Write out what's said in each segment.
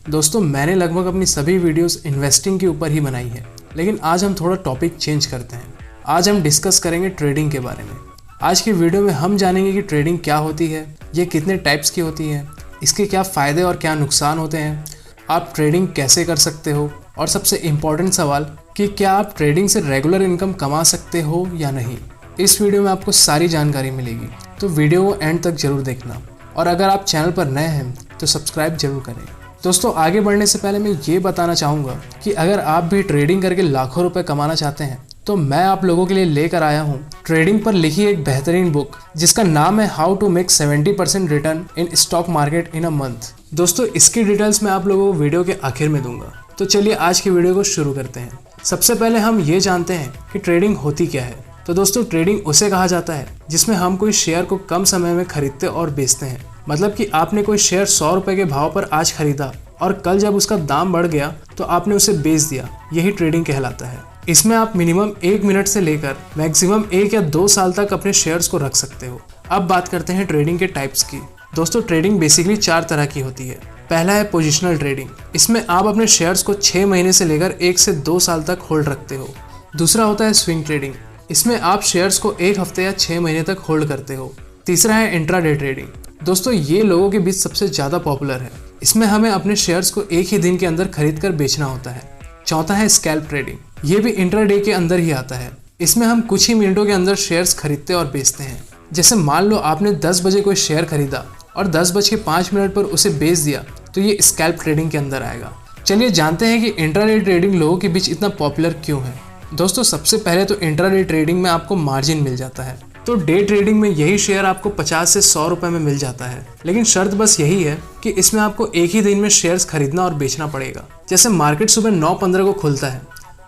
दोस्तों मैंने लगभग अपनी सभी वीडियोस इन्वेस्टिंग के ऊपर ही बनाई है, लेकिन आज हम थोड़ा टॉपिक चेंज करते हैं। आज हम डिस्कस करेंगे ट्रेडिंग के बारे में। आज की वीडियो में हम जानेंगे कि ट्रेडिंग क्या होती है, ये कितने टाइप्स की होती है, इसके क्या फ़ायदे और क्या नुकसान होते हैं, आप ट्रेडिंग कैसे कर सकते हो, और सबसे इम्पॉर्टेंट सवाल कि क्या आप ट्रेडिंग से रेगुलर इनकम कमा सकते हो या नहीं। इस वीडियो में आपको सारी जानकारी मिलेगी, तो वीडियो को एंड तक जरूर देखना। और अगर आप चैनल पर नए हैं तो सब्सक्राइब जरूर करें। दोस्तों आगे बढ़ने से पहले मैं ये बताना चाहूँगा कि अगर आप भी ट्रेडिंग करके लाखों रुपए कमाना चाहते हैं तो मैं आप लोगों के लिए लेकर आया हूँ ट्रेडिंग पर लिखी एक बेहतरीन बुक जिसका नाम है how to make 70% return in stock market in a month. दोस्तों इसकी डिटेल्स मैं आप लोगों को वीडियो के आखिर में दूंगा। तो चलिए आज की वीडियो को शुरू करते हैं। सबसे पहले हम ये जानते हैं कि ट्रेडिंग होती क्या है। तो दोस्तों ट्रेडिंग उसे कहा जाता है जिसमें हम कोई शेयर को कम समय में खरीदते और बेचते हैं। मतलब कि आपने कोई शेयर 100 रुपए के भाव पर आज खरीदा और कल जब उसका दाम बढ़ गया तो आपने उसे बेच दिया। यही ट्रेडिंग कहलाता है। इसमें आप मिनिमम 1 मिनट से लेकर मैक्सिमम 1 या 2 साल तक अपने शेयर्स को रख सकते हो। अब बात करते हैं ट्रेडिंग के टाइप्स की। दोस्तों ट्रेडिंग बेसिकली 4 तरह की होती है। पहला है पोजिशनल ट्रेडिंग। इसमें आप अपने शेयर्स को 6 महीने से लेकर 1 से 2 साल तक होल्ड रखते हो। दूसरा होता है स्विंग ट्रेडिंग। इसमें आप शेयर्स को 1 हफ्ते या 6 महीने तक होल्ड करते हो। तीसरा है इंट्राडे ट्रेडिंग। दोस्तों ये लोगों के बीच सबसे ज़्यादा पॉपुलर है। इसमें हमें अपने शेयर्स को एक ही दिन के अंदर खरीद कर बेचना होता है। चौथा है स्कैल्प ट्रेडिंग। ये भी इंट्राडे के अंदर ही आता है। इसमें हम कुछ ही मिनटों के अंदर शेयर्स खरीदते और बेचते हैं। जैसे मान लो आपने 10 बजे कोई शेयर खरीदा और 10:05 पर उसे बेच दिया तो ये स्कैल्प ट्रेडिंग के अंदर आएगा। चलिए जानते हैं कि इंट्राडे ट्रेडिंग लोगों के बीच इतना पॉपुलर क्यों है। दोस्तों सबसे पहले तो इंट्राडे ट्रेडिंग में आपको मार्जिन मिल जाता है। तो डे ट्रेडिंग में यही शेयर आपको 50 से 100 रुपए में मिल जाता है, लेकिन शर्त बस यही है कि इसमें आपको एक ही दिन में शेयर्स खरीदना और बेचना पड़ेगा। जैसे मार्केट सुबह 9:15 को खुलता है,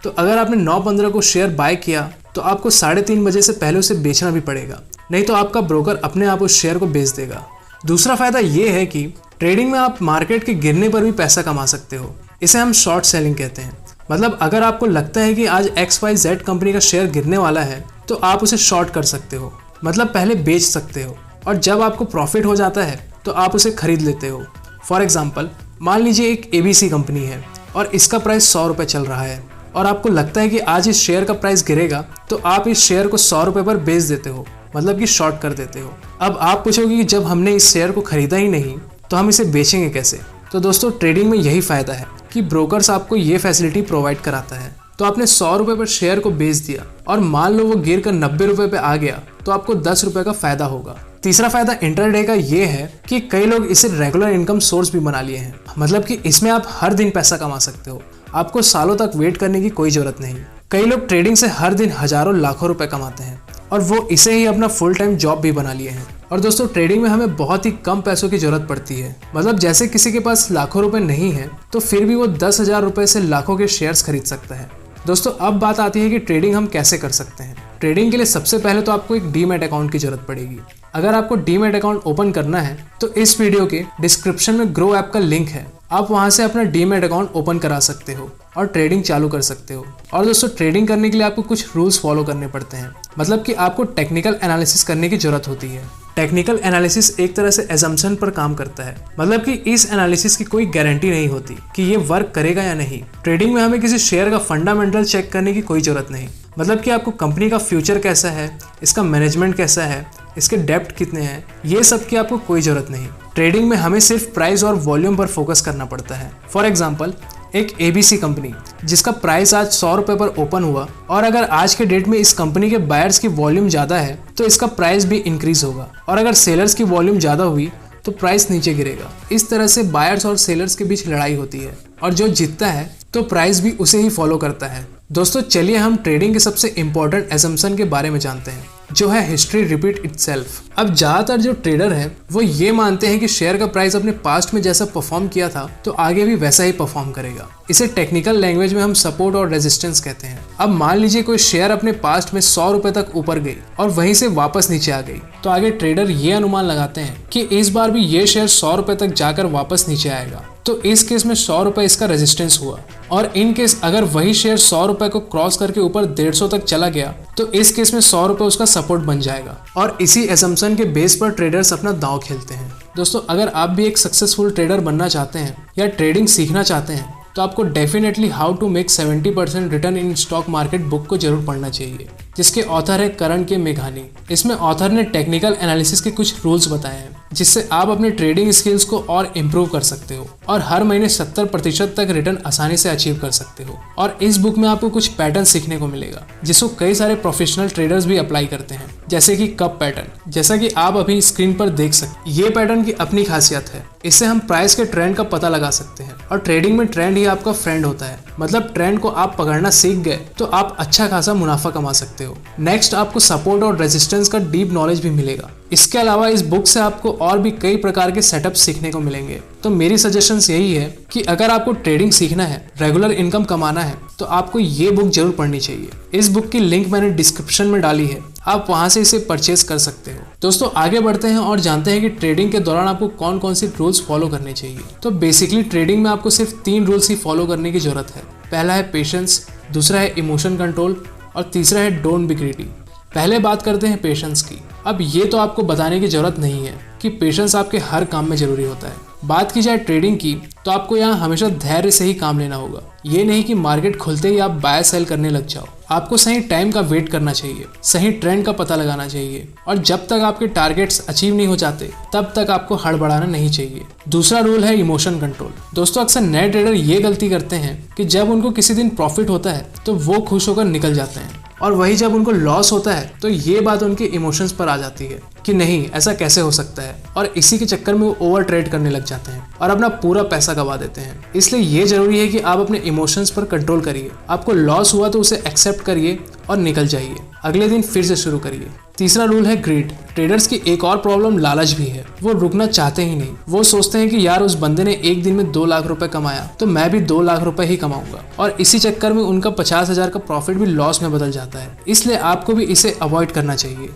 तो अगर आपने 9:15 को शेयर बाय किया तो आपको 3:30 बजे से पहले उसे बेचना भी पड़ेगा, नहीं तो आपका ब्रोकर अपने आप उस शेयर को बेच देगा। दूसरा फायदा ये है कि ट्रेडिंग में आप मार्केट के गिरने पर भी पैसा कमा सकते हो। इसे हम शॉर्ट सेलिंग कहते हैं। मतलब अगर आपको लगता है कि आज XYZ कंपनी का शेयर गिरने वाला है तो आप उसे शॉर्ट कर सकते हो, मतलब पहले बेच सकते हो, और जब आपको प्रॉफिट हो जाता है तो आप उसे खरीद लेते हो। फॉर एग्जांपल मान लीजिए एक ABC कंपनी है और इसका प्राइस 100 रुपये चल रहा है और आपको लगता है कि आज इस शेयर का प्राइस गिरेगा तो आप इस शेयर को 100 रुपये पर बेच देते हो, मतलब कि शॉर्ट कर देते हो। अब आप पूछोगे कि जब हमने इस शेयर को खरीदा ही नहीं तो हम इसे बेचेंगे कैसे। तो दोस्तों ट्रेडिंग में यही फ़ायदा है कि ब्रोकर्स आपको ये फैसिलिटी प्रोवाइड कराता है। तो आपने 100 रुपये पर शेयर को बेच दिया और मान लो वो गिर कर 90 रुपये पे आ गया तो आपको 10 रुपये का फायदा होगा। तीसरा फायदा इंट्राडे का ये है कि कई लोग इसे रेगुलर इनकम सोर्स भी बना लिए हैं। मतलब कि इसमें आप हर दिन पैसा कमा सकते हो, आपको सालों तक वेट करने की कोई जरूरत नहीं। कई लोग ट्रेडिंग से हर दिन हजारों लाखों रुपए कमाते हैं और वो इसे ही अपना फुल टाइम जॉब भी बना लिए हैं। और दोस्तों ट्रेडिंग में हमें बहुत ही कम पैसों की जरूरत पड़ती है। मतलब जैसे किसी के पास लाखों रुपए नहीं है तो फिर भी वो 10,000 रुपए से लाखों के शेयर्स खरीद सकता है। दोस्तों अब बात आती है कि ट्रेडिंग हम कैसे कर सकते हैं। ट्रेडिंग के लिए सबसे पहले तो आपको एक डीमैट अकाउंट की जरूरत पड़ेगी। अगर आपको डीमैट अकाउंट ओपन करना है तो इस वीडियो के डिस्क्रिप्शन में ग्रो ऐप का लिंक है, आप वहां से अपना डीमैट अकाउंट ओपन करा सकते हो और ट्रेडिंग चालू कर सकते हो। और दोस्तों ट्रेडिंग करने के लिए आपको कुछ रूल्स फॉलो करने पड़ते हैं। मतलब कि आपको टेक्निकल एनालिसिस करने की जरूरत होती है। टेक्निकल एनालिसिस एक तरह से एजम्पशन पर काम करता है। मतलब कि इस एनालिसिस की कोई गारंटी नहीं होती कि ये वर्क करेगा या नहीं। ट्रेडिंग में हमें किसी शेयर का फंडामेंटल चेक करने की कोई जरूरत नहीं। मतलब कि आपको कंपनी का फ्यूचर कैसा है, इसका मैनेजमेंट कैसा है, इसके डेप्ट कितने हैं, ये सब की आपको कोई जरूरत नहीं। ट्रेडिंग में हमें सिर्फ प्राइस और वॉल्यूम पर फोकस करना पड़ता है। फॉर एग्जाम्पल एक ABC कंपनी जिसका प्राइस आज 100 रुपये पर ओपन हुआ और अगर आज के डेट में इस कंपनी के बायर्स की वॉल्यूम ज़्यादा है तो इसका प्राइस भी इंक्रीज होगा, और अगर सेलर्स की वॉल्यूम ज़्यादा हुई तो प्राइस नीचे गिरेगा। इस तरह से बायर्स और सेलर्स के बीच लड़ाई होती है और जो जीतता है तो प्राइस भी उसे ही फॉलो करता है। दोस्तों चलिए हम ट्रेडिंग के सबसे इंपॉर्टेंट एजम्पशन के बारे में जानते हैं, जो है हिस्ट्री रिपीट इटसेल्फ। अब ज्यादातर जो ट्रेडर हैं वो ये मानते हैं कि शेयर का प्राइस अपने पास्ट में जैसा परफॉर्म किया था तो आगे भी वैसा ही परफॉर्म करेगा। इसे टेक्निकल लैंग्वेज में हम सपोर्ट और रेजिस्टेंस कहते हैं। अब मान लीजिए कोई शेयर अपने पास्ट में 100 रुपए तक ऊपर गई और वहीं से वापस नीचे आ गई, तो आगे ट्रेडर ये अनुमान लगाते हैं कि इस बार भी ये शेयर 100 रुपए तक जाकर वापस नीचे आएगा। तो इस केस में 100 रुपए इसका रेजिस्टेंस हुआ, और इन केस अगर वही शेयर 100 रुपए को क्रॉस करके ऊपर 150 तक चला गया तो इस केस में 100 रुपए उसका सपोर्ट बन जाएगा। और इसी असम्पशन के बेस पर ट्रेडर्स अपना दांव खेलते हैं। दोस्तों अगर आप भी एक सक्सेसफुल ट्रेडर बनना चाहते हैं या ट्रेडिंग सीखना चाहते हैं तो आपको definitely how to make 70% return in stock market book को जरूर पढ़ना चाहिए, जिसके ऑथर है करण के मेघानी। इसमें ऑथर ने टेक्निकल एनालिसिस के कुछ रूल्स बताए हैं जिससे आप अपने ट्रेडिंग स्किल्स को और इम्प्रूव कर सकते हो और हर महीने 70% तक रिटर्न आसानी से अचीव कर सकते हो। और इस बुक में आपको कुछ पैटर्न सीखने को मिलेगा जिसको कई सारे प्रोफेशनल ट्रेडर्स भी अप्लाई करते हैं, जैसे कि कप पैटर्न, जैसा कि आप अभी स्क्रीन पर देख सकते हैं। ये पैटर्न की अपनी खासियत है, इससे हम प्राइस के ट्रेंड का पता लगा सकते हैं और ट्रेडिंग में ट्रेंड ही आपका फ्रेंड होता है। मतलब ट्रेंड को आप पकड़ना सीख गए तो आप अच्छा खासा मुनाफा कमा सकते हो। नेक्स्ट आपको सपोर्ट और रेजिस्टेंस का डीप नॉलेज भी मिलेगा। इसके अलावा इस बुक से आपको और भी कई प्रकार के सेटअप सीखने को मिलेंगे। तो मेरी सजेशंस यही है कि अगर आपको ट्रेडिंग सीखना है, रेगुलर इनकम कमाना है, तो आपको ये बुक जरूर पढ़नी चाहिए। इस बुक की लिंक मैंने डिस्क्रिप्शन में डाली है, आप वहां से इसे परचेज कर सकते हो। दोस्तों आगे बढ़ते हैं और जानते हैं कि ट्रेडिंग के दौरान आपको कौन कौन सी रूल्स फॉलो करने चाहिए। तो बेसिकली ट्रेडिंग में आपको सिर्फ 3 रूल्स ही फॉलो करने की जरूरत है। पहला है पेशेंस, दूसरा है इमोशन कंट्रोल और तीसरा है डोंट बी ग्रीडी। पहले बात करते हैं पेशेंस की। अब ये तो आपको बताने की जरूरत नहीं है कि पेशेंस आपके हर काम में जरूरी होता है। बात की जाए ट्रेडिंग की तो आपको यहाँ हमेशा धैर्य से ही काम लेना होगा। ये नहीं कि मार्केट खुलते ही आप बाय सेल करने लग जाओ। आपको सही टाइम का वेट करना चाहिए, सही ट्रेंड का पता लगाना चाहिए और जब तक आपके टारगेट्स अचीव नहीं हो जाते तब तक आपको हड़बड़ाना नहीं चाहिए। दूसरा रूल है इमोशन कंट्रोल। दोस्तों अक्सर नए ट्रेडर ये गलती करते हैं कि जब उनको किसी दिन प्रॉफिट होता है तो वो खुश होकर निकल जाते हैं और वही जब उनको लॉस होता है तो ये बात उनके इमोशंस पर आ जाती है कि नहीं ऐसा कैसे हो सकता है, और इसी के चक्कर में वो ओवर ट्रेड करने लग जाते हैं और अपना पूरा पैसा गवा देते हैं। इसलिए ये जरूरी है कि आप अपने इमोशंस पर कंट्रोल करिए। आपको लॉस हुआ तो उसे एक्सेप्ट करिए और निकल जाइए, अगले दिन फिर से शुरू करिए। तीसरा रूल है ग्रीड। ट्रेडर्स की एक और प्रॉब्लम लालच भी है। वो रुकना चाहते ही नहीं। वो सोचते हैं कि यार उस बंदे ने एक दिन में 2 लाख रुपए कमाया तो मैं भी 2 लाख रुपए ही कमाऊंगा, और इसी चक्कर में उनका 50,000 का प्रॉफिट भी लॉस में बदल जाता है। इसलिए आपको भी इसे अवॉइड करना चाहिए।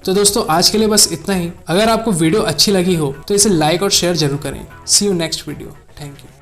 तो दोस्तों आज के लिए बस इतना ही। अगर आपको वीडियो अच्छी लगी हो तो इसे लाइक और शेयर जरूर करें। See you next video. Thank you.